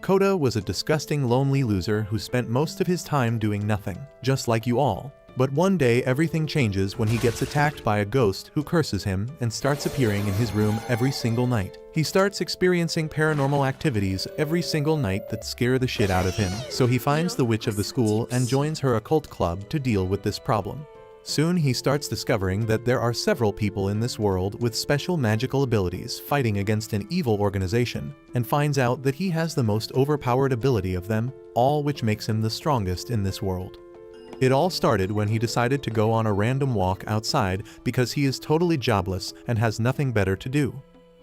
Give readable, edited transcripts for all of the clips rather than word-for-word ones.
Kota was a disgusting lonely loser who spent most of his time doing nothing, just like you all. But one day everything changes when he gets attacked by a ghost who curses him and starts appearing in his room every single night. He starts experiencing paranormal activities every single night that scare the shit out of him, so he finds the witch of the school and joins her occult club to deal with this problem. Soon he starts discovering that there are several people in this world with special magical abilities fighting against an evil organization, and finds out that he has the most overpowered ability of them, all which makes him the strongest in this world. It all started when he decided to go on a random walk outside because he is totally jobless and has nothing better to do.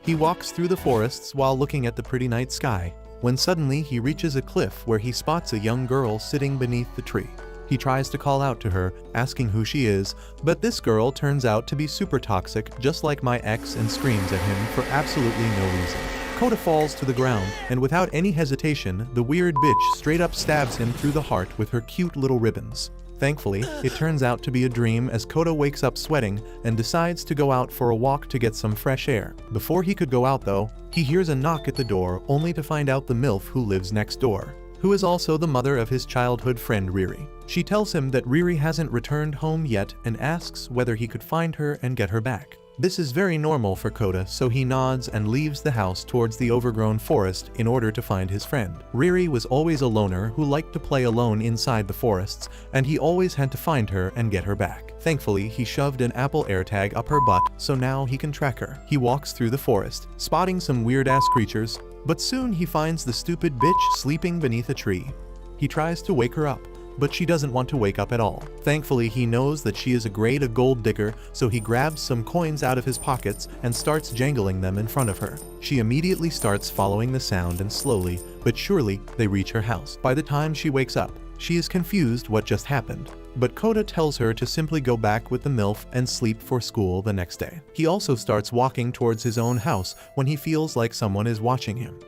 He walks through the forests while looking at the pretty night sky, when suddenly he reaches a cliff where he spots a young girl sitting beneath the tree. He tries to call out to her, asking who she is, but this girl turns out to be super toxic just like my ex and screams at him for absolutely no reason. Kota falls to the ground, and without any hesitation, the weird bitch straight up stabs him through the heart with her cute little ribbons. Thankfully, it turns out to be a dream as Kota wakes up sweating and decides to go out for a walk to get some fresh air. Before he could go out though, he hears a knock at the door only to find out the MILF who lives next door, who is also the mother of his childhood friend Riri. She tells him that Riri hasn't returned home yet and asks whether he could find her and get her back. This is very normal for Kota, so he nods and leaves the house towards the overgrown forest in order to find his friend. Riri was always a loner who liked to play alone inside the forests, and he always had to find her and get her back. Thankfully, he shoved an Apple AirTag up her butt, so now he can track her. He walks through the forest, spotting some weird-ass creatures, but soon he finds the stupid bitch sleeping beneath a tree. He tries to wake her up, but she doesn't want to wake up at all. Thankfully, he knows that she is a gold digger, so he grabs some coins out of his pockets and starts jangling them in front of her. She immediately starts following the sound and slowly, but surely, they reach her house. By the time she wakes up, she is confused what just happened, but Kota tells her to simply go back with the MILF and sleep for school the next day. He also starts walking towards his own house when he feels like someone is watching him.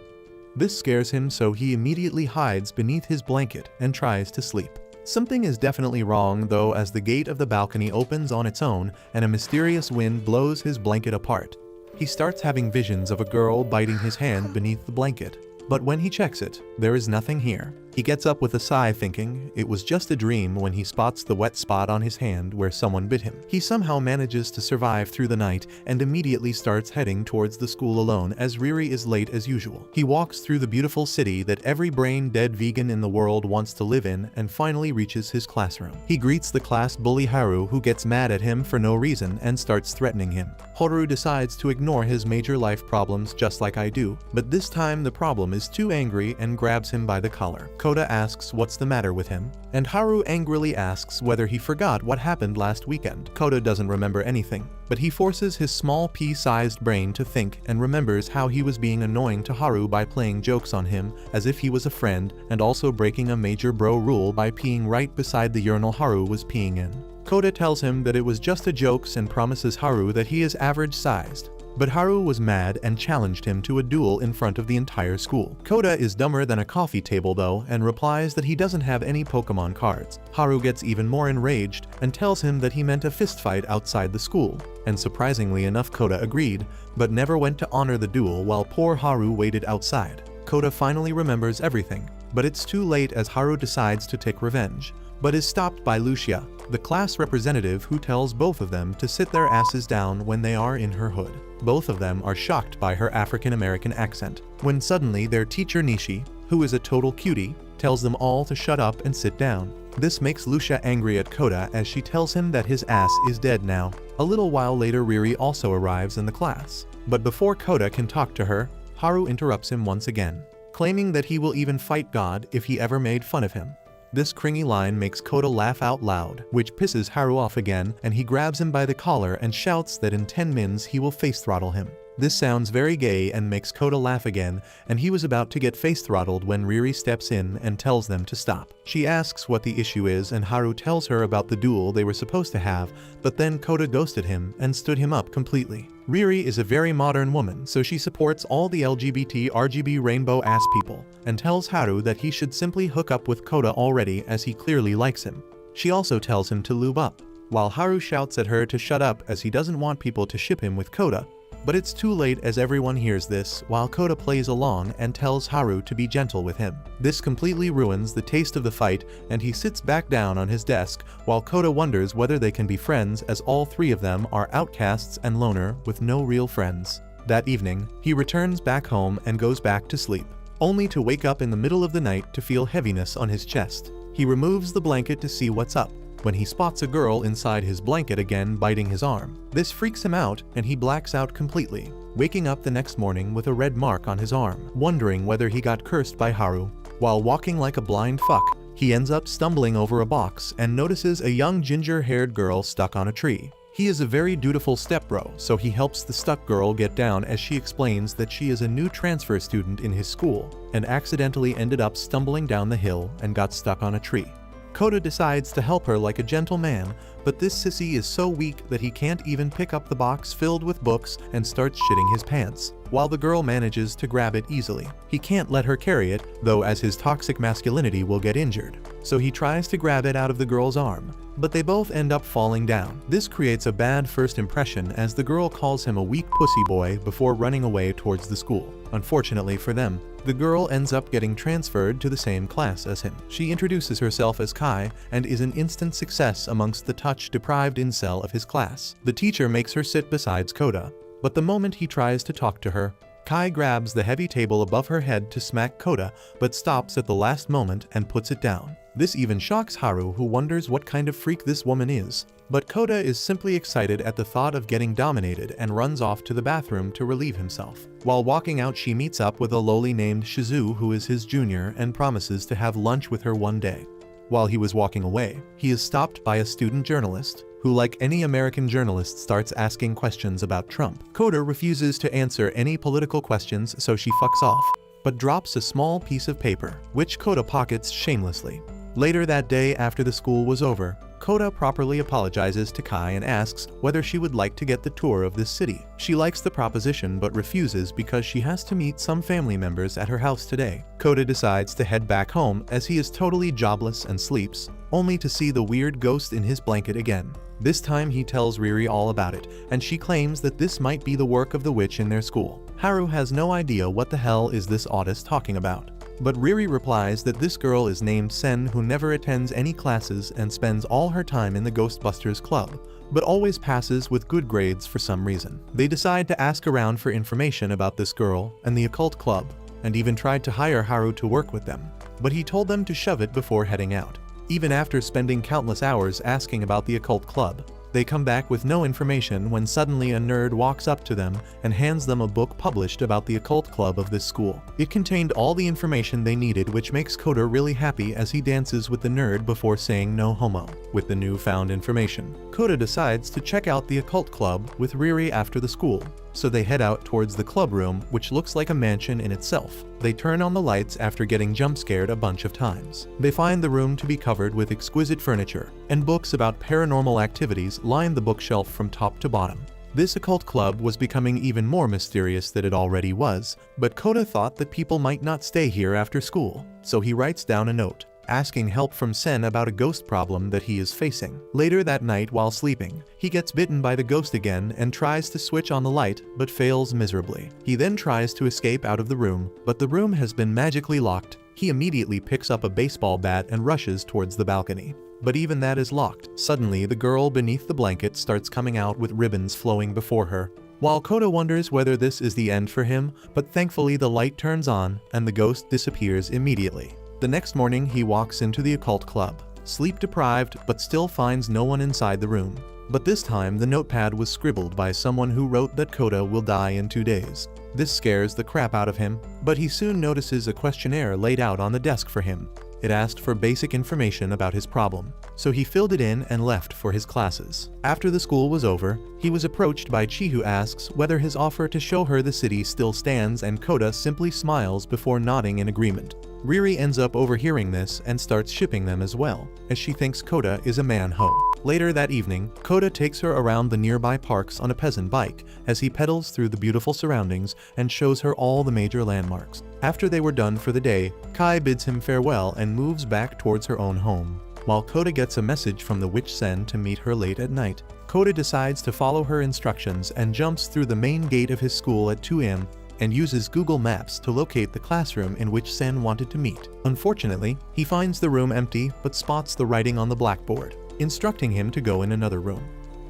This scares him, so he immediately hides beneath his blanket and tries to sleep. Something is definitely wrong though, as the gate of the balcony opens on its own and a mysterious wind blows his blanket apart. He starts having visions of a girl biting his hand beneath the blanket, but when he checks it, there is nothing here. He gets up with a sigh thinking it was just a dream when he spots the wet spot on his hand where someone bit him. He somehow manages to survive through the night and immediately starts heading towards the school alone as Riri is late as usual. He walks through the beautiful city that every brain-dead vegan in the world wants to live in and finally reaches his classroom. He greets the class bully Haru, who gets mad at him for no reason and starts threatening him. Haru decides to ignore his major life problems just like I do, but this time the problem is too angry and grabs him by the collar. Kota asks what's the matter with him, and Haru angrily asks whether he forgot what happened last weekend. Kota doesn't remember anything, but he forces his small pea-sized brain to think and remembers how he was being annoying to Haru by playing jokes on him as if he was a friend and also breaking a major bro rule by peeing right beside the urinal Haru was peeing in. Kota tells him that it was just a joke and promises Haru that he is average-sized. But Haru was mad and challenged him to a duel in front of the entire school. Kota is dumber than a coffee table though and replies that he doesn't have any Pokemon cards. Haru gets even more enraged and tells him that he meant a fistfight outside the school, and surprisingly enough Kota agreed, but never went to honor the duel while poor Haru waited outside. Kota finally remembers everything, but it's too late as Haru decides to take revenge, but is stopped by Lucia, the class representative, who tells both of them to sit their asses down when they are in her hood. Both of them are shocked by her African-American accent, when suddenly their teacher Nishi, who is a total cutie, tells them all to shut up and sit down. This makes Lucia angry at Kota as she tells him that his ass is dead now. A little while later Riri also arrives in the class, but before Kota can talk to her, Haru interrupts him once again, claiming that he will even fight God if he ever made fun of him. This cringy line makes Kota laugh out loud, which pisses Haru off again, and he grabs him by the collar and shouts that in 10 mins he will face throttle him. This sounds very gay and makes Kota laugh again, and he was about to get face throttled when Riri steps in and tells them to stop. She asks what the issue is and Haru tells her about the duel they were supposed to have, but then Kota ghosted him and stood him up completely. Riri is a very modern woman, so she supports all the LGBT RGB rainbow ass people, and tells Haru that he should simply hook up with Kota already as he clearly likes him. She also tells him to lube up, while Haru shouts at her to shut up as he doesn't want people to ship him with Kota. But it's too late as everyone hears this while Kota plays along and tells Haru to be gentle with him. This completely ruins the taste of the fight, and he sits back down on his desk while Kota wonders whether they can be friends, as all three of them are outcasts and loner with no real friends. That evening, he returns back home and goes back to sleep, only to wake up in the middle of the night to feel heaviness on his chest. He removes the blanket to see what's up, when he spots a girl inside his blanket again biting his arm. This freaks him out and he blacks out completely, waking up the next morning with a red mark on his arm, wondering whether he got cursed by Haru. While walking like a blind fuck, he ends up stumbling over a box and notices a young ginger-haired girl stuck on a tree. He is a very dutiful stepbro, so he helps the stuck girl get down as she explains that she is a new transfer student in his school and accidentally ended up stumbling down the hill and got stuck on a tree. Kota decides to help her like a gentle man, but this sissy is so weak that he can't even pick up the box filled with books and starts shitting his pants, while the girl manages to grab it easily. He can't let her carry it, though, as his toxic masculinity will get injured, so he tries to grab it out of the girl's arm, but they both end up falling down. This creates a bad first impression as the girl calls him a weak pussy boy before running away towards the school. Unfortunately for them, the girl ends up getting transferred to the same class as him. She introduces herself as Kai and is an instant success amongst the touch-deprived incel of his class. The teacher makes her sit beside Kota, but the moment he tries to talk to her, Kai grabs the heavy table above her head to smack Kota, but stops at the last moment and puts it down. This even shocks Haru, who wonders what kind of freak this woman is. But Kota is simply excited at the thought of getting dominated and runs off to the bathroom to relieve himself. While walking out, she meets up with a loli named Shizuru, who is his junior, and promises to have lunch with her one day. While he was walking away, he is stopped by a student journalist, who, like any American journalist, starts asking questions about Trump. Kota refuses to answer any political questions, so she fucks off, but drops a small piece of paper, which Kota pockets shamelessly. Later that day, after the school was over, Kota properly apologizes to Kai and asks whether she would like to get the tour of this city. She likes the proposition but refuses because she has to meet some family members at her house today. Kota decides to head back home as he is totally jobless and sleeps, only to see the weird ghost in his blanket again. This time he tells Riri all about it, and she claims that this might be the work of the witch in their school. Haru has no idea what the hell is this oddist talking about, but Riri replies that this girl is named Sen, who never attends any classes and spends all her time in the Ghostbusters Club, but always passes with good grades for some reason. They decide to ask around for information about this girl and the Occult Club, and even tried to hire Haru to work with them, but he told them to shove it before heading out. Even after spending countless hours asking about the Occult Club, they come back with no information when suddenly a nerd walks up to them and hands them a book published about the Occult Club of this school. It contained all the information they needed, which makes Kota really happy as he dances with the nerd before saying no homo. With the newfound information, Kota decides to check out the Occult Club with Riri after the school, so they head out towards the club room, which looks like a mansion in itself. They turn on the lights after getting jump scared a bunch of times. They find the room to be covered with exquisite furniture, and books about paranormal activities line the bookshelf from top to bottom. This occult club was becoming even more mysterious than it already was, but Kota thought that people might not stay here after school, so he writes down a note, asking help from Sen about a ghost problem that he is facing. Later that night, while sleeping, he gets bitten by the ghost again and tries to switch on the light, but fails miserably. He then tries to escape out of the room, but the room has been magically locked. He immediately picks up a baseball bat and rushes towards the balcony, but even that is locked. Suddenly, the girl beneath the blanket starts coming out with ribbons flowing before her. While Kota wonders whether this is the end for him, but thankfully the light turns on and the ghost disappears immediately. The next morning, he walks into the Occult Club, sleep-deprived, but still finds no one inside the room. But this time, the notepad was scribbled by someone who wrote that Kota will die in 2 days. This scares the crap out of him, but he soon notices a questionnaire laid out on the desk for him. It asked for basic information about his problem, so he filled it in and left for his classes. After the school was over, he was approached by Chi, who asks whether his offer to show her the city still stands, and Kota simply smiles before nodding in agreement. Riri ends up overhearing this and starts shipping them as well, as she thinks Kota is a man-ho. Later that evening, Kota takes her around the nearby parks on a peasant bike as he pedals through the beautiful surroundings and shows her all the major landmarks. After they were done for the day, Kai bids him farewell and moves back towards her own home. while Kota gets a message from the witch Sen to meet her late at night. Kota decides to follow her instructions and jumps through the main gate of his school at 2 a.m. and uses Google Maps to locate the classroom in which Sen wanted to meet. Unfortunately, he finds the room empty but spots the writing on the blackboard, instructing him to go in another room.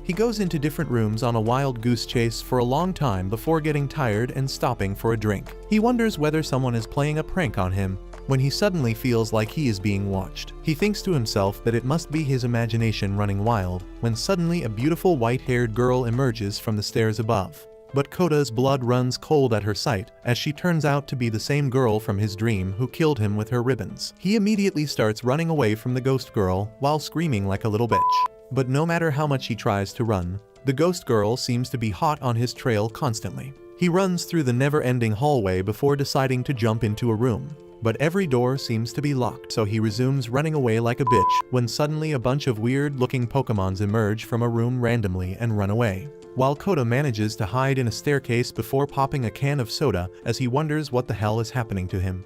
He goes into different rooms on a wild goose chase for a long time before getting tired and stopping for a drink. He wonders whether someone is playing a prank on him when he suddenly feels like he is being watched. He thinks to himself that it must be his imagination running wild, when suddenly a beautiful white-haired girl emerges from the stairs above. But Kota's blood runs cold at her sight, as she turns out to be the same girl from his dream who killed him with her ribbons. He immediately starts running away from the ghost girl while screaming like a little bitch. But no matter how much he tries to run, the ghost girl seems to be hot on his trail constantly. He runs through the never-ending hallway before deciding to jump into a room. But every door seems to be locked, so he resumes running away like a bitch when suddenly a bunch of weird-looking Pokemons emerge from a room randomly and run away. While Kota manages to hide in a staircase before popping a can of soda as he wonders what the hell is happening to him.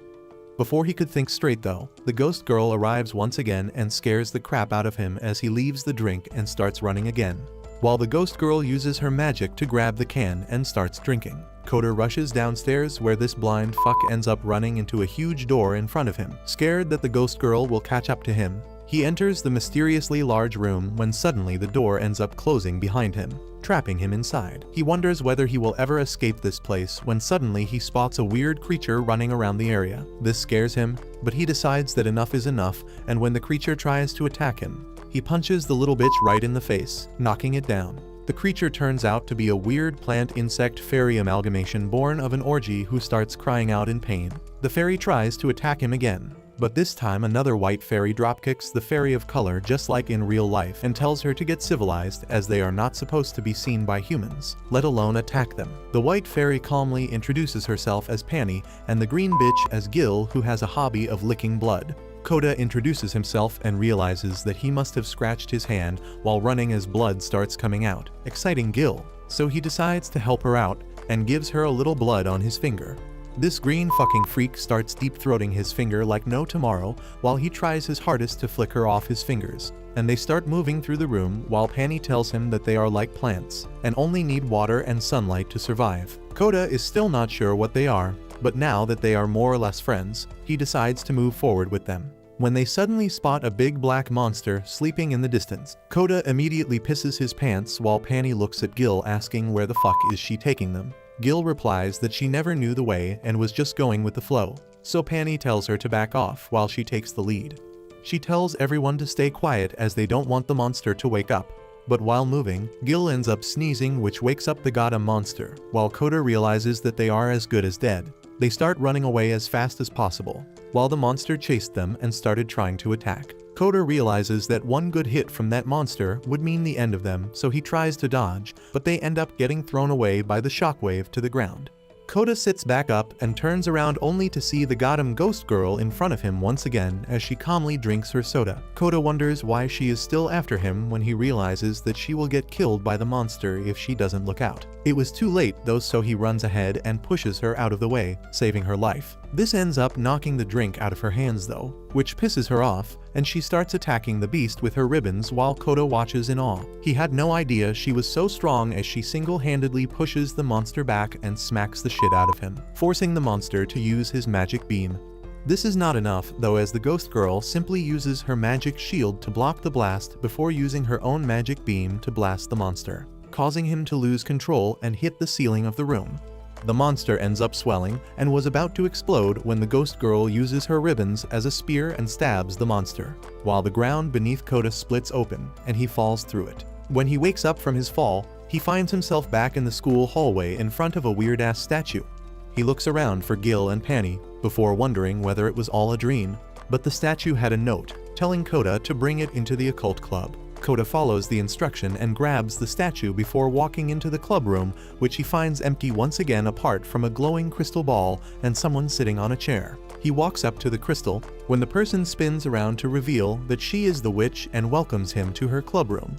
Before he could think straight though, the ghost girl arrives once again and scares the crap out of him as he leaves the drink and starts running again. While the ghost girl uses her magic to grab the can and starts drinking. Kota rushes downstairs where this blind fuck ends up running into a huge door in front of him. Scared that the ghost girl will catch up to him, he enters the mysteriously large room when suddenly the door ends up closing behind him, trapping him inside. He wonders whether he will ever escape this place when suddenly he spots a weird creature running around the area. This scares him, but he decides that enough is enough, and when the creature tries to attack him, he punches the little bitch right in the face, knocking it down. The creature turns out to be a weird plant-insect-fairy amalgamation born of an orgy who starts crying out in pain. The fairy tries to attack him again, but this time another white fairy dropkicks the fairy of color just like in real life and tells her to get civilized as they are not supposed to be seen by humans, let alone attack them. The white fairy calmly introduces herself as Panny and the green bitch as Gil, who has a hobby of licking blood. Kota introduces himself and realizes that he must have scratched his hand while running as blood starts coming out, exciting Gil, so he decides to help her out and gives her a little blood on his finger. This green fucking freak starts deep-throating his finger like no tomorrow while he tries his hardest to flick her off his fingers, and they start moving through the room while Panny tells him that they are like plants and only need water and sunlight to survive. Kota is still not sure what they are, but now that they are more or less friends, he decides to move forward with them. When they suddenly spot a big black monster sleeping in the distance, Kota immediately pisses his pants while Panny looks at Gil asking where the fuck is she taking them. Gil replies that she never knew the way and was just going with the flow, so Panny tells her to back off while she takes the lead. She tells everyone to stay quiet as they don't want the monster to wake up. But while moving, Gil ends up sneezing, which wakes up the goddamn monster, while Kota realizes that they are as good as dead. They start running away as fast as possible, while the monster chased them and started trying to attack. Kota realizes that one good hit from that monster would mean the end of them, so he tries to dodge, but they end up getting thrown away by the shockwave to the ground. Kota sits back up and turns around only to see the goddamn ghost girl in front of him once again as she calmly drinks her soda. Kota wonders why she is still after him when he realizes that she will get killed by the monster if she doesn't look out. It was too late though, so he runs ahead and pushes her out of the way, saving her life. This ends up knocking the drink out of her hands though, which pisses her off, and she starts attacking the beast with her ribbons while Kota watches in awe. He had no idea she was so strong as she single-handedly pushes the monster back and smacks the shit out of him, forcing the monster to use his magic beam. This is not enough though, as the ghost girl simply uses her magic shield to block the blast before using her own magic beam to blast the monster, causing him to lose control and hit the ceiling of the room. The monster ends up swelling and was about to explode when the ghost girl uses her ribbons as a spear and stabs the monster, while the ground beneath Kota splits open and he falls through it. When he wakes up from his fall, he finds himself back in the school hallway in front of a weird-ass statue. He looks around for Gil and Panny before wondering whether it was all a dream, but the statue had a note telling Kota to bring it into the Occult Club. Kota follows the instruction and grabs the statue before walking into the club room, which he finds empty once again apart from a glowing crystal ball and someone sitting on a chair. He walks up to the crystal when the person spins around to reveal that she is the witch and welcomes him to her club room.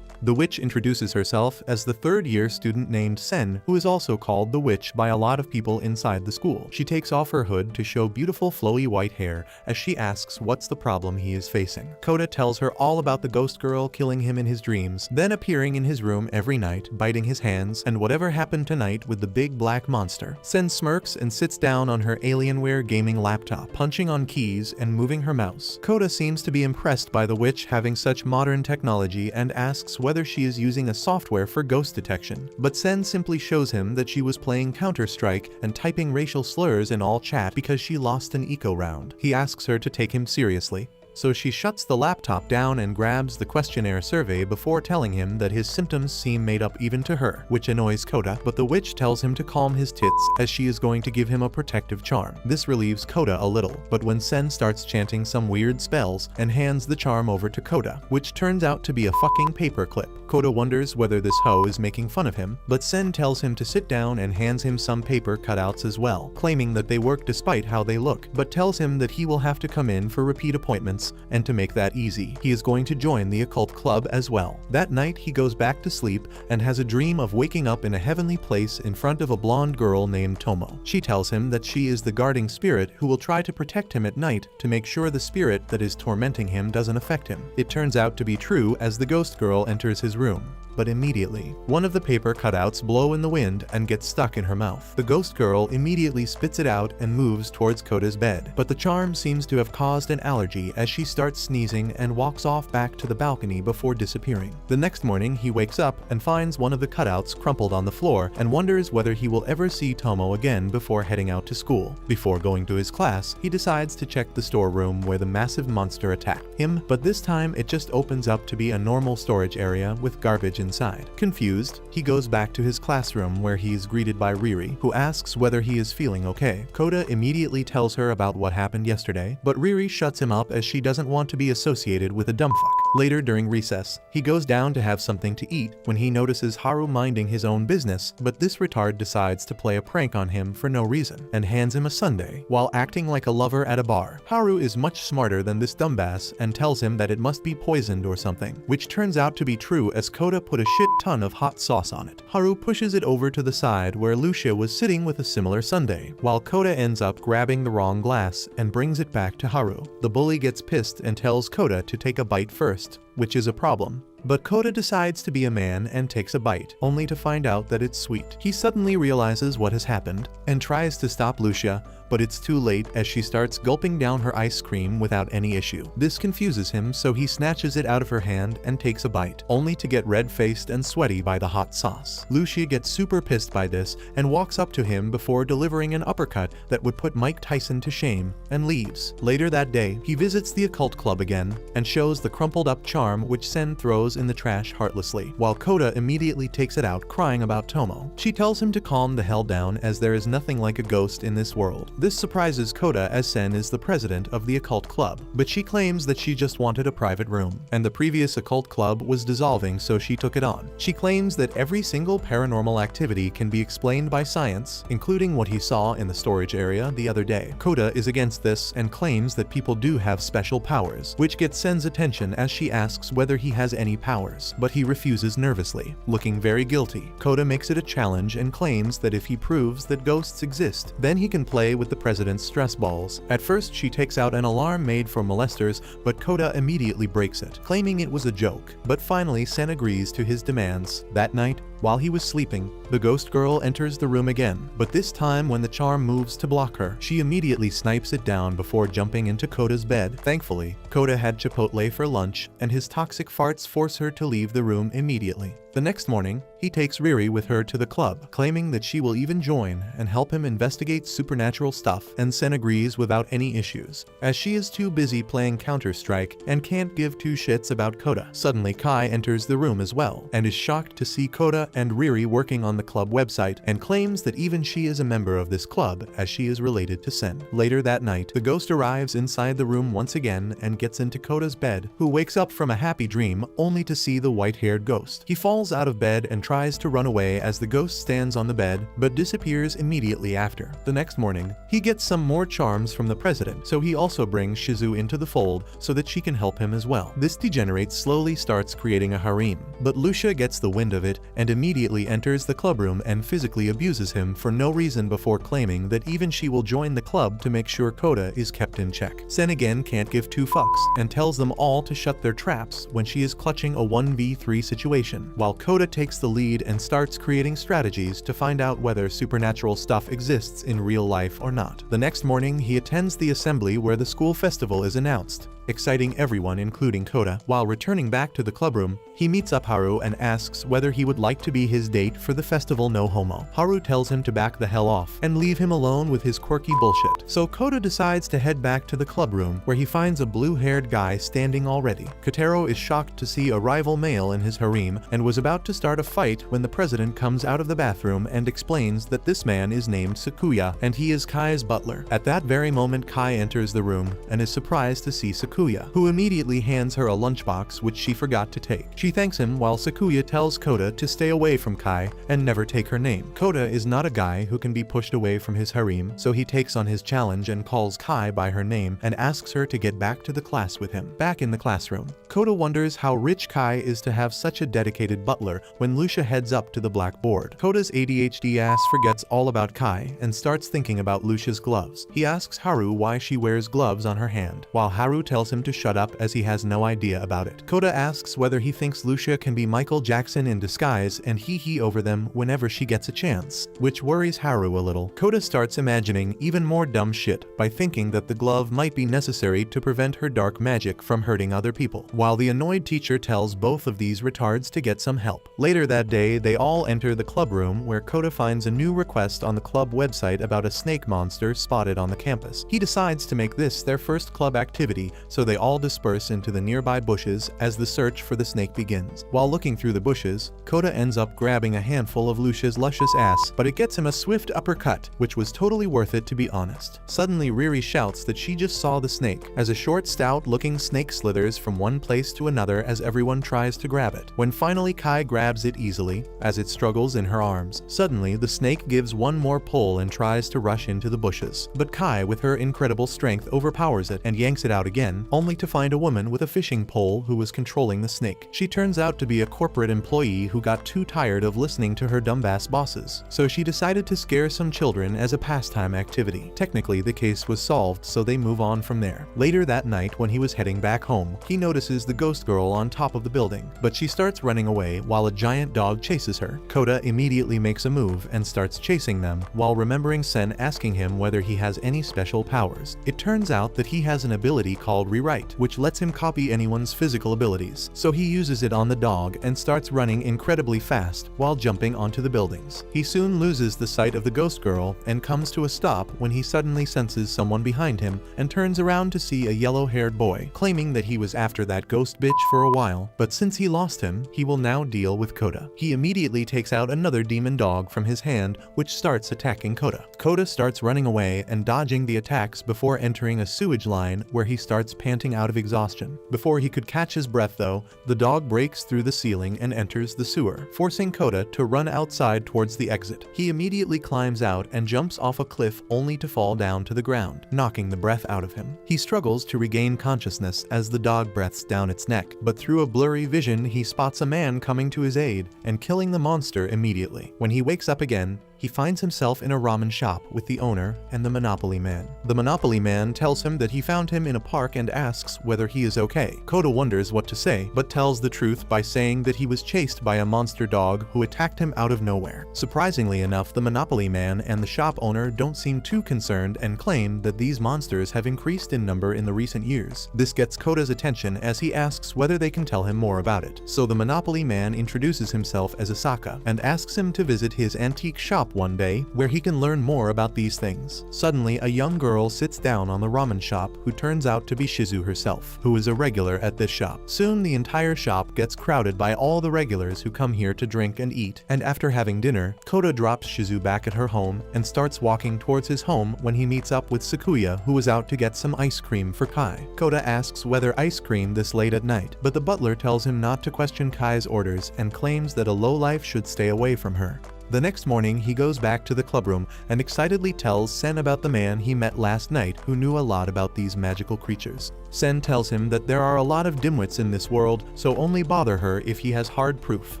The witch introduces herself as the third-year student named Sen, who is also called the witch by a lot of people inside the school. She takes off her hood to show beautiful flowy white hair as she asks what's the problem he is facing. Kota tells her all about the ghost girl killing him in his dreams, then appearing in his room every night, biting his hands, and whatever happened tonight with the big black monster. Sen smirks and sits down on her Alienware gaming laptop, punching on keys and moving her mouse. Kota seems to be impressed by the witch having such modern technology and asks whether she is using a software for ghost detection, but Sen simply shows him that she was playing Counter-Strike and typing racial slurs in all chat because she lost an eco round. He asks her to take him seriously, so she shuts the laptop down and grabs the questionnaire survey before telling him that his symptoms seem made up even to her, which annoys Kota, but the witch tells him to calm his tits as she is going to give him a protective charm. This relieves Kota a little, but when Sen starts chanting some weird spells and hands the charm over to Kota, which turns out to be a fucking paperclip. Kota wonders whether this hoe is making fun of him, but Sen tells him to sit down and hands him some paper cutouts as well, claiming that they work despite how they look, but tells him that he will have to come in for repeat appointments, and to make that easy, he is going to join the Occult Club as well. That night, he goes back to sleep and has a dream of waking up in a heavenly place in front of a blonde girl named Tomo. She tells him that she is the guarding spirit who will try to protect him at night to make sure the spirit that is tormenting him doesn't affect him. It turns out to be true as the ghost girl enters his room, but immediately, one of the paper cutouts blow in the wind and gets stuck in her mouth. The ghost girl immediately spits it out and moves towards Kota's bed, but the charm seems to have caused an allergy as she starts sneezing and walks off back to the balcony before disappearing. The next morning, he wakes up and finds one of the cutouts crumpled on the floor and wonders whether he will ever see Tomo again before heading out to school. Before going to his class, he decides to check the storeroom where the massive monster attacked him, but this time it just opens up to be a normal storage area with garbage inside. Confused, he goes back to his classroom where he is greeted by Riri, who asks whether he is feeling okay. Kota immediately tells her about what happened yesterday, but Riri shuts him up as she doesn't want to be associated with a dumbfuck. Later during recess, he goes down to have something to eat when he notices Haru minding his own business, but this retard decides to play a prank on him for no reason and hands him a sundae while acting like a lover at a bar. Haru is much smarter than this dumbass and tells him that it must be poisoned or something, which turns out to be true as Kota put a shit ton of hot sauce on it. Haru pushes it over to the side where Lucia was sitting with a similar sundae, while Kota ends up grabbing the wrong glass and brings it back to Haru. The bully gets pissed and tells Kota to take a bite first, which is a problem. But Kota decides to be a man and takes a bite, only to find out that it's sweet. He suddenly realizes what has happened and tries to stop Lucia, but it's too late as she starts gulping down her ice cream without any issue. This confuses him, so he snatches it out of her hand and takes a bite, only to get red-faced and sweaty by the hot sauce. Lucia gets super pissed by this and walks up to him before delivering an uppercut that would put Mike Tyson to shame and leaves. Later that day, he visits the Occult Club again and shows the crumpled up charm which Sen throws in the trash heartlessly, while Kota immediately takes it out crying about Tomo. She tells him to calm the hell down as there is nothing like a ghost in this world. This surprises Kota as Sen is the president of the Occult Club, but she claims that she just wanted a private room, and the previous Occult Club was dissolving so she took it on. She claims that every single paranormal activity can be explained by science, including what he saw in the storage area the other day. Kota is against this and claims that people do have special powers, which gets Sen's attention as she asks whether he has any powers, but he refuses nervously, looking very guilty. Kota makes it a challenge and claims that if he proves that ghosts exist, then he can play with the president's stress balls. At first, she takes out an alarm made for molesters, but Kota immediately breaks it, claiming it was a joke. But finally, Sen agrees to his demands. That night, while he was sleeping, the ghost girl enters the room again, but this time when the charm moves to block her, she immediately snipes it down before jumping into Kota's bed. Thankfully, Kota had Chipotle for lunch, and his toxic farts force her to leave the room immediately. The next morning, he takes Riri with her to the club, claiming that she will even join and help him investigate supernatural stuff, and Sen agrees without any issues, as she is too busy playing Counter-Strike and can't give two shits about Kota. Suddenly, Kai enters the room as well, and is shocked to see Kota and Riri working on the club website, and claims that even she is a member of this club as she is related to Sen. Later that night, the ghost arrives inside the room once again and gets into Kota's bed, who wakes up from a happy dream only to see the white-haired ghost. He falls rolls out of bed and tries to run away as the ghost stands on the bed, but disappears immediately after. The next morning, he gets some more charms from the president, so he also brings Shizuru into the fold so that she can help him as well. This degenerate slowly starts creating a harem, but Lucia gets the wind of it and immediately enters the clubroom and physically abuses him for no reason before claiming that even she will join the club to make sure Kota is kept in check. Sen again can't give two fucks and tells them all to shut their traps when she is clutching a 1v3 situation, while Kota takes the lead and starts creating strategies to find out whether supernatural stuff exists in real life or not. The next morning, he attends the assembly where the school festival is announced, exciting everyone including Kota. While returning back to the clubroom, he meets up Haru and asks whether he would like to be his date for the festival no homo. Haru tells him to back the hell off and leave him alone with his quirky bullshit. So Kota decides to head back to the clubroom where he finds a blue-haired guy standing already. Kotarou is shocked to see a rival male in his harem and was about to start a fight when the president comes out of the bathroom and explains that this man is named Sakuya and he is Kai's butler. At that very moment, Kai enters the room and is surprised to see Sakuya, who immediately hands her a lunchbox which she forgot to take. She thanks him while Sakuya tells Kota to stay away from Kai and never take her name. Kota is not a guy who can be pushed away from his harem, so he takes on his challenge and calls Kai by her name and asks her to get back to the class with him. Back in the classroom, Kota wonders how rich Kai is to have such a dedicated butler when Lucia heads up to the blackboard. Kota's ADHD ass forgets all about Kai and starts thinking about Lucia's gloves. He asks Haru why she wears gloves on her hand, while Haru tells him to shut up as he has no idea about it. Kota asks whether he thinks Lucia can be Michael Jackson in disguise and hee over them whenever she gets a chance, which worries Haru a little. Kota starts imagining even more dumb shit by thinking that the glove might be necessary to prevent her dark magic from hurting other people, while the annoyed teacher tells both of these retards to get some help. Later that day, they all enter the club room where Kota finds a new request on the club website about a snake monster spotted on the campus. He decides to make this their first club activity, so they all disperse into the nearby bushes as the search for the snake begins. While looking through the bushes, Kota ends up grabbing a handful of Lucia's luscious ass, but it gets him a swift uppercut, which was totally worth it to be honest. Suddenly Riri shouts that she just saw the snake, as a short stout-looking snake slithers from one place to another as everyone tries to grab it. When finally Kai grabs it easily, as it struggles in her arms, suddenly the snake gives one more pull and tries to rush into the bushes. But Kai, with her incredible strength, overpowers it and yanks it out again, only to find a woman with a fishing pole who was controlling the snake. She turns out to be a corporate employee who got too tired of listening to her dumbass bosses, so she decided to scare some children as a pastime activity. Technically, the case was solved, so they move on from there. Later that night, when he was heading back home, he notices the ghost girl on top of the building, but she starts running away while a giant dog chases her. Kota immediately makes a move and starts chasing them, while remembering Sen asking him whether he has any special powers. It turns out that he has an ability called Rewrite, which lets him copy anyone's physical abilities, so he uses it on the dog and starts running incredibly fast while jumping onto the buildings. He soon loses the sight of the ghost girl and comes to a stop when he suddenly senses someone behind him and turns around to see a yellow-haired boy, claiming that he was after that ghost bitch for a while, but since he lost him, he will now deal with Kota. He immediately takes out another demon dog from his hand, which starts attacking Kota. Kota starts running away and dodging the attacks before entering a sewage line where he starts panting out of exhaustion. Before he could catch his breath though, the dog breaks through the ceiling and enters the sewer, forcing Kota to run outside towards the exit. He immediately climbs out and jumps off a cliff only to fall down to the ground, knocking the breath out of him. He struggles to regain consciousness as the dog breaths down its neck, but through a blurry vision he spots a man coming to his aid and killing the monster immediately. When he wakes up again, he finds himself in a ramen shop with the owner and the Monopoly Man. The Monopoly Man tells him that he found him in a park and asks whether he is okay. Kota wonders what to say, but tells the truth by saying that he was chased by a monster dog who attacked him out of nowhere. Surprisingly enough, the Monopoly Man and the shop owner don't seem too concerned and claim that these monsters have increased in number in the recent years. This gets Kota's attention as he asks whether they can tell him more about it. So the Monopoly Man introduces himself as Asaka and asks him to visit his antique shop shop one day where he can learn more about these things. Suddenly, a young girl sits down on the ramen shop who turns out to be Shizuru herself, who is a regular at this shop. Soon the entire shop gets crowded by all the regulars who come here to drink and eat, and after having dinner, Kota drops Shizuru back at her home and starts walking towards his home when he meets up with Sakuya, who is out to get some ice cream for Kai. Kota asks whether ice cream this late at night, but the butler tells him not to question Kai's orders and claims that a lowlife should stay away from her. The next morning, he goes back to the clubroom and excitedly tells Sen about the man he met last night who knew a lot about these magical creatures. Sen tells him that there are a lot of dimwits in this world, so only bother her if he has hard proof.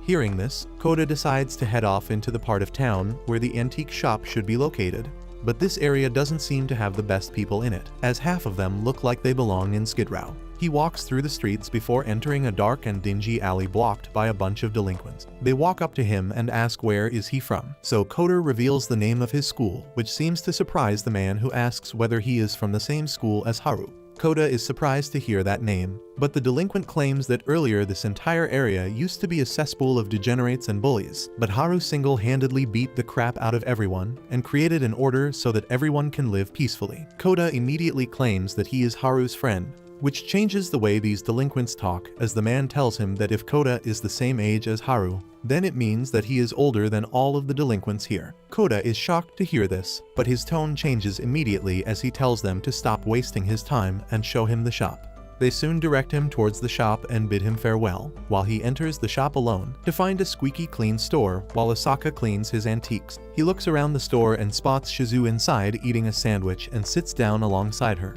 Hearing this, Kota decides to head off into the part of town where the antique shop should be located. But this area doesn't seem to have the best people in it, as half of them look like they belong in Skid Row. He walks through the streets before entering a dark and dingy alley blocked by a bunch of delinquents. They walk up to him and ask where is he from. So Kotar reveals the name of his school, which seems to surprise the man who asks whether he is from the same school as Haru. Kota is surprised to hear that name, but the delinquent claims that earlier this entire area used to be a cesspool of degenerates and bullies, but Haru single-handedly beat the crap out of everyone and created an order so that everyone can live peacefully. Kota immediately claims that he is Haru's friend, which changes the way these delinquents talk, as the man tells him that if Kota is the same age as Haru, then it means that he is older than all of the delinquents here. Kota is shocked to hear this, but his tone changes immediately as he tells them to stop wasting his time and show him the shop. They soon direct him towards the shop and bid him farewell, while he enters the shop alone to find a squeaky clean store while Asaka cleans his antiques. He looks around the store and spots Shizuru inside eating a sandwich and sits down alongside her.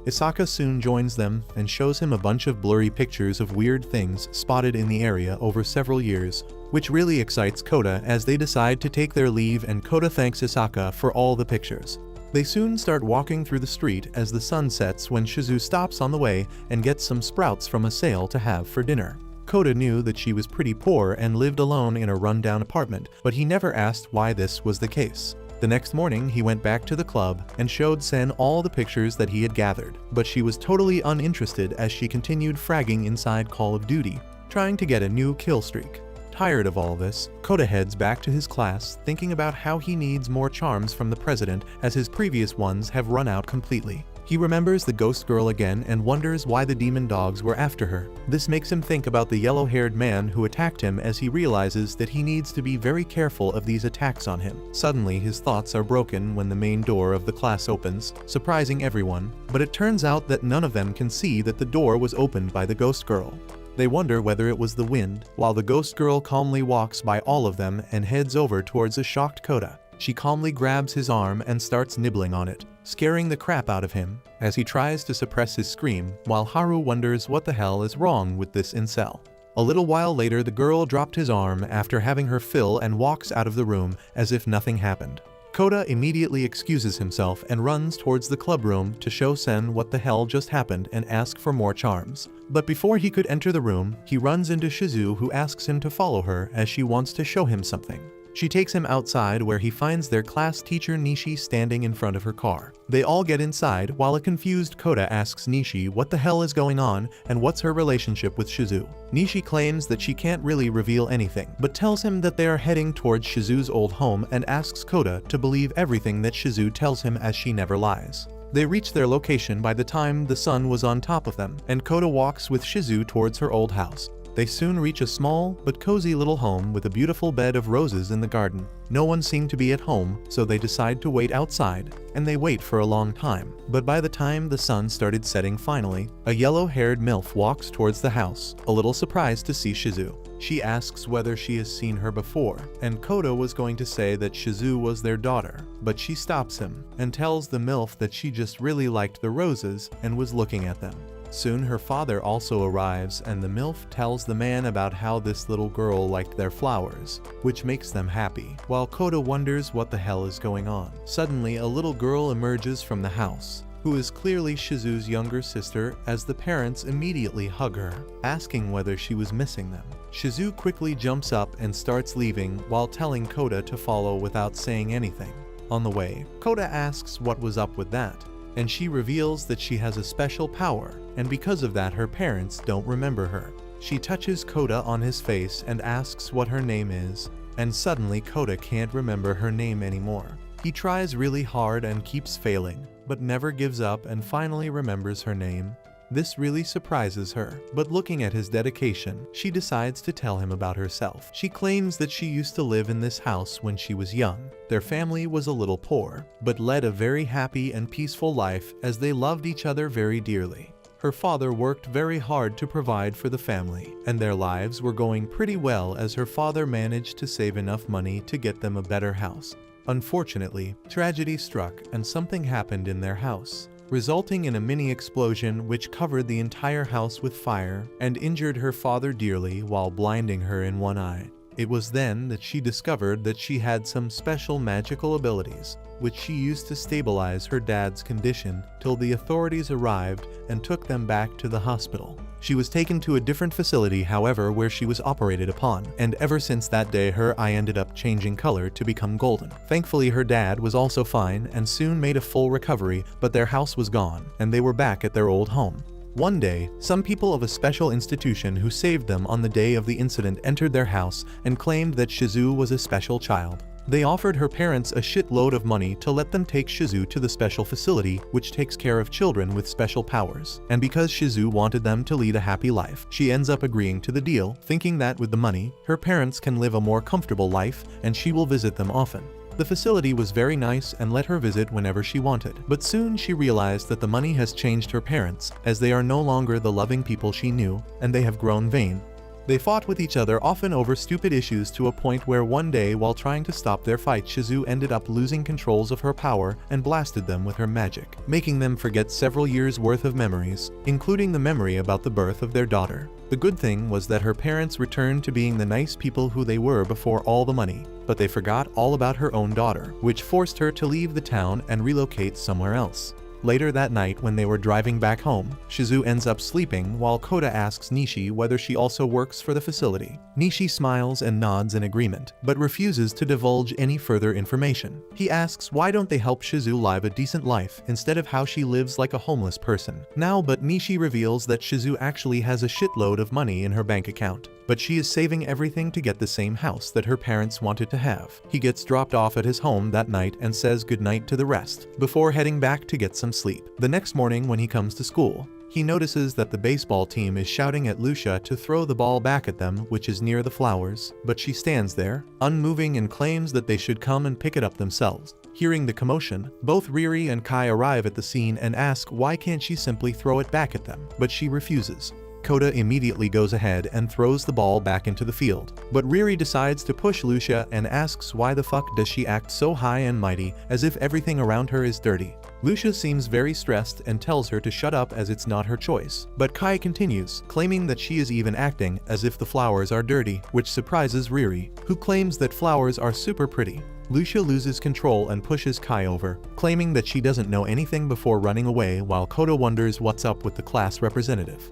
Asaka soon joins them and shows him a bunch of blurry pictures of weird things spotted in the area over several years, which really excites Kota as they decide to take their leave, and Kota thanks Asaka for all the pictures. They soon start walking through the street as the sun sets when Shizuru stops on the way and gets some sprouts from a sale to have for dinner. Kota knew that she was pretty poor and lived alone in a rundown apartment, but he never asked why this was the case. The next morning, he went back to the club and showed Sen all the pictures that he had gathered, but she was totally uninterested as she continued fragging inside Call of Duty, trying to get a new kill streak. Tired of all this, Kota heads back to his class, thinking about how he needs more charms from the president as his previous ones have run out completely. He remembers the ghost girl again and wonders why the demon dogs were after her. This makes him think about the yellow-haired man who attacked him as he realizes that he needs to be very careful of these attacks on him. Suddenly, his thoughts are broken when the main door of the class opens, surprising everyone, but it turns out that none of them can see that the door was opened by the ghost girl. They wonder whether it was the wind, while the ghost girl calmly walks by all of them and heads over towards a shocked Kota. She calmly grabs his arm and starts nibbling on it, scaring the crap out of him as he tries to suppress his scream, while Haru wonders what the hell is wrong with this incel. A little while later, the girl dropped his arm after having her fill and walks out of the room as if nothing happened. Kota immediately excuses himself and runs towards the clubroom to show Sen what the hell just happened and ask for more charms. But before he could enter the room, he runs into Shizuru, who asks him to follow her as she wants to show him something. She takes him outside where he finds their class teacher Nishi standing in front of her car. They all get inside while a confused Kota asks Nishi what the hell is going on and what's her relationship with Shizuru. Nishi claims that she can't really reveal anything, but tells him that they are heading towards Shizuru's old home and asks Kota to believe everything that Shizuru tells him as she never lies. They reach their location by the time the sun was on top of them, and Kota walks with Shizuru towards her old house. They soon reach a small but cozy little home with a beautiful bed of roses in the garden. No one seemed to be at home, so they decide to wait outside, and they wait for a long time. But by the time the sun started setting finally, a yellow-haired MILF walks towards the house, a little surprised to see Shizuru. She asks whether she has seen her before, and Kota was going to say that Shizuru was their daughter, but she stops him and tells the MILF that she just really liked the roses and was looking at them. Soon her father also arrives, and the MILF tells the man about how this little girl liked their flowers, which makes them happy, while Kota wonders what the hell is going on. Suddenly, a little girl emerges from the house, who is clearly Shizuru's younger sister, as the parents immediately hug her, asking whether she was missing them. Shizuru quickly jumps up and starts leaving while telling Kota to follow without saying anything. On the way, Kota asks what was up with that, and she reveals that she has a special power, and because of that her parents don't remember her. She touches Kota on his face and asks what her name is, and suddenly Kota can't remember her name anymore. He tries really hard and keeps failing, but never gives up and finally remembers her name. This really surprises her, but looking at his dedication, she decides to tell him about herself. She claims that she used to live in this house when she was young. Their family was a little poor, but led a very happy and peaceful life as they loved each other very dearly. Her father worked very hard to provide for the family, and their lives were going pretty well as her father managed to save enough money to get them a better house. Unfortunately, tragedy struck and something happened in their house, resulting in a mini explosion which covered the entire house with fire and injured her father dearly while blinding her in one eye. It was then that she discovered that she had some special magical abilities, which she used to stabilize her dad's condition till the authorities arrived and took them back to the hospital. She was taken to a different facility, however, where she was operated upon, and ever since that day her eye ended up changing color to become golden. Thankfully her dad was also fine and soon made a full recovery, but their house was gone, and they were back at their old home. One day, some people of a special institution who saved them on the day of the incident entered their house and claimed that Shizuru was a special child. They offered her parents a shitload of money to let them take Shizuru to the special facility which takes care of children with special powers. And because Shizuru wanted them to lead a happy life, she ends up agreeing to the deal, thinking that with the money, her parents can live a more comfortable life and she will visit them often. The facility was very nice and let her visit whenever she wanted, but soon she realized that the money has changed her parents, as they are no longer the loving people she knew, and they have grown vain. They fought with each other often over stupid issues to a point where one day while trying to stop their fight Shizuru ended up losing controls of her power and blasted them with her magic, making them forget several years worth of memories, including the memory about the birth of their daughter. The good thing was that her parents returned to being the nice people who they were before all the money, but they forgot all about her own daughter, which forced her to leave the town and relocate somewhere else. Later that night when they were driving back home, Shizuru ends up sleeping while Kota asks Nishi whether she also works for the facility. Nishi smiles and nods in agreement, but refuses to divulge any further information. He asks why don't they help Shizuru live a decent life instead of how she lives like a homeless person now, but Nishi reveals that Shizuru actually has a shitload of money in her bank account, but she is saving everything to get the same house that her parents wanted to have. He gets dropped off at his home that night and says goodnight to the rest, before heading back to get some sleep. The next morning when he comes to school, he notices that the baseball team is shouting at Lucia to throw the ball back at them, which is near the flowers, but she stands there, unmoving, and claims that they should come and pick it up themselves. Hearing the commotion, both Riri and Kai arrive at the scene and ask why can't she simply throw it back at them, but she refuses. Kota immediately goes ahead and throws the ball back into the field, but Riri decides to push Lucia and asks why the fuck does she act so high and mighty as if everything around her is dirty. Lucia seems very stressed and tells her to shut up as it's not her choice, but Kai continues, claiming that she is even acting as if the flowers are dirty, which surprises Riri, who claims that flowers are super pretty. Lucia loses control and pushes Kai over, claiming that she doesn't know anything before running away while Kota wonders what's up with the class representative.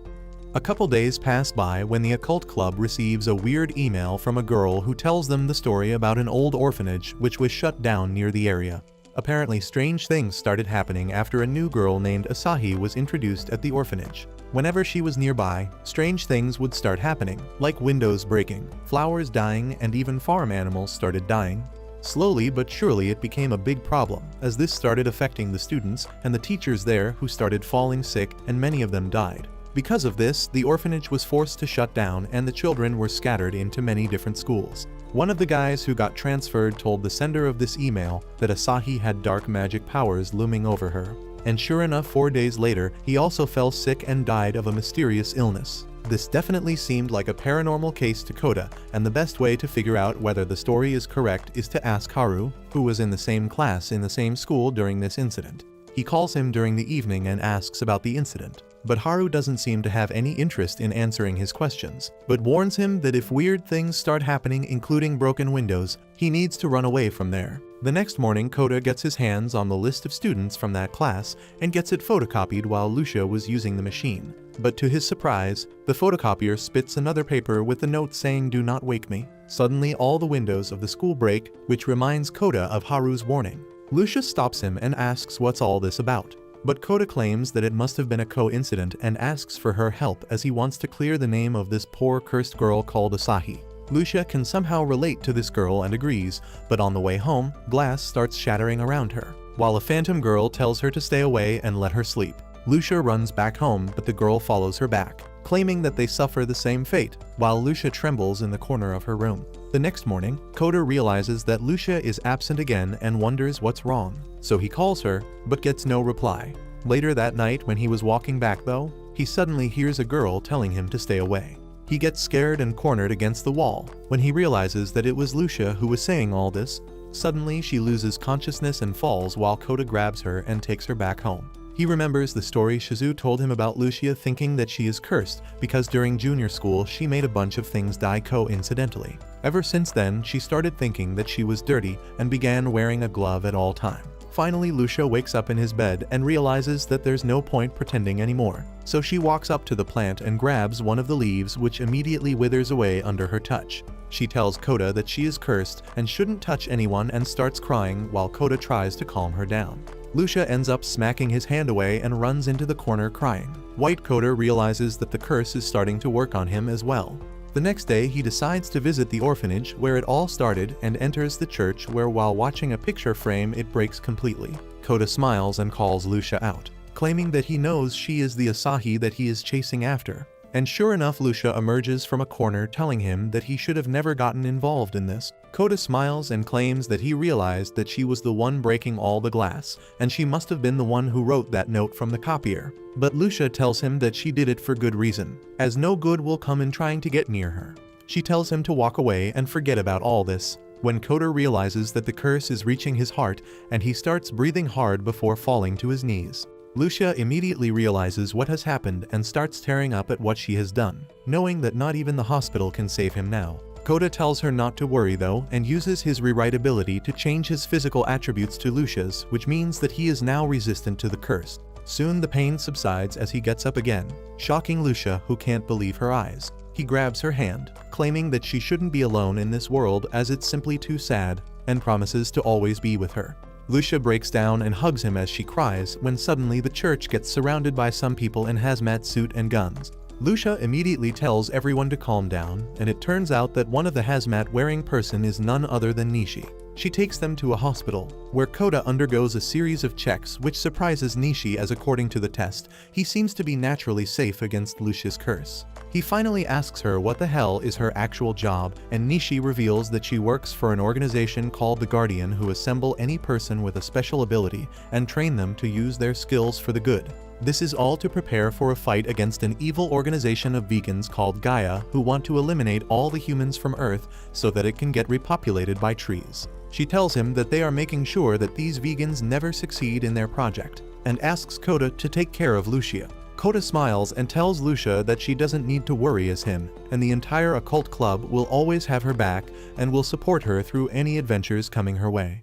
A couple days pass by when the Occult Club receives a weird email from a girl who tells them the story about an old orphanage which was shut down near the area. Apparently strange things started happening after a new girl named Asahi was introduced at the orphanage. Whenever she was nearby, strange things would start happening, like windows breaking, flowers dying, and even farm animals started dying. Slowly but surely it became a big problem, as this started affecting the students and the teachers there, who started falling sick and many of them died. Because of this, the orphanage was forced to shut down and the children were scattered into many different schools. One of the guys who got transferred told the sender of this email that Asahi had dark magic powers looming over her. And sure enough, 4 days later, he also fell sick and died of a mysterious illness. This definitely seemed like a paranormal case to Kota, and the best way to figure out whether the story is correct is to ask Haru, who was in the same class in the same school during this incident. He calls him during the evening and asks about the incident, but Haru doesn't seem to have any interest in answering his questions, but warns him that if weird things start happening, including broken windows, he needs to run away from there. The next morning, Kota gets his hands on the list of students from that class and gets it photocopied while Lucia was using the machine. But to his surprise, the photocopier spits another paper with a note saying "Do not wake me." Suddenly all the windows of the school break, which reminds Kota of Haru's warning. Lucia stops him and asks what's all this about. But Kota claims that it must have been a coincidence and asks for her help as he wants to clear the name of this poor cursed girl called Asahi. Lucia can somehow relate to this girl and agrees, but on the way home, glass starts shattering around her. While a phantom girl tells her to stay away and let her sleep, Lucia runs back home, but the girl follows her back, claiming that they suffer the same fate, while Lucia trembles in the corner of her room. The next morning, Kotarou realizes that Lucia is absent again and wonders what's wrong, so he calls her, but gets no reply. Later that night when he was walking back though, he suddenly hears a girl telling him to stay away. He gets scared and cornered against the wall. When he realizes that it was Lucia who was saying all this, suddenly she loses consciousness and falls while Kotarou grabs her and takes her back home. He remembers the story Shizuru told him about Lucia, thinking that she is cursed because during junior school she made a bunch of things die coincidentally. Ever since then, she started thinking that she was dirty and began wearing a glove at all time. Finally, Lucia wakes up in his bed and realizes that there's no point pretending anymore. So she walks up to the plant and grabs one of the leaves, which immediately withers away under her touch. She tells Kotarou that she is cursed and shouldn't touch anyone and starts crying while Kotarou tries to calm her down. Lucia ends up smacking his hand away and runs into the corner crying. White Kotarou realizes that the curse is starting to work on him as well. The next day, he decides to visit the orphanage where it all started and enters the church where, while watching a picture frame, it breaks completely. Kotarou smiles and calls Lucia out, claiming that he knows she is the Asahi that he is chasing after. And sure enough, Lucia emerges from a corner telling him that he should have never gotten involved in this. Kotarou smiles and claims that he realized that she was the one breaking all the glass, and she must have been the one who wrote that note from the copier. But Lucia tells him that she did it for good reason, as no good will come in trying to get near her. She tells him to walk away and forget about all this. When Kotarou realizes that the curse is reaching his heart, and he starts breathing hard before falling to his knees. Lucia immediately realizes what has happened and starts tearing up at what she has done, knowing that not even the hospital can save him now. Kotarou tells her not to worry though and uses his rewrite ability to change his physical attributes to Lucia's, which means that he is now resistant to the curse. Soon the pain subsides as he gets up again, shocking Lucia, who can't believe her eyes. He grabs her hand, claiming that she shouldn't be alone in this world as it's simply too sad, and promises to always be with her. Lucia breaks down and hugs him as she cries when suddenly the church gets surrounded by some people in hazmat suit and guns. Lucia immediately tells everyone to calm down, and it turns out that one of the hazmat-wearing person is none other than Nishi. She takes them to a hospital, where Kotarou undergoes a series of checks which surprises Nishi, as according to the test, he seems to be naturally safe against Lucia's curse. He finally asks her what the hell is her actual job, and Nishi reveals that she works for an organization called the Guardian, who assemble any person with a special ability and train them to use their skills for the good. This is all to prepare for a fight against an evil organization of vegans called Gaia, who want to eliminate all the humans from Earth so that it can get repopulated by trees. She tells him that they are making sure that these vegans never succeed in their project, and asks Kotarou to take care of Lucia. Kotarou smiles and tells Lucia that she doesn't need to worry as him, and the entire Occult Club will always have her back and will support her through any adventures coming her way.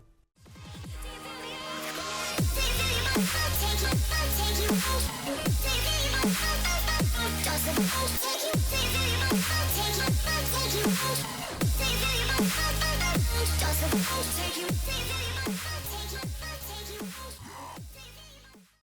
Take you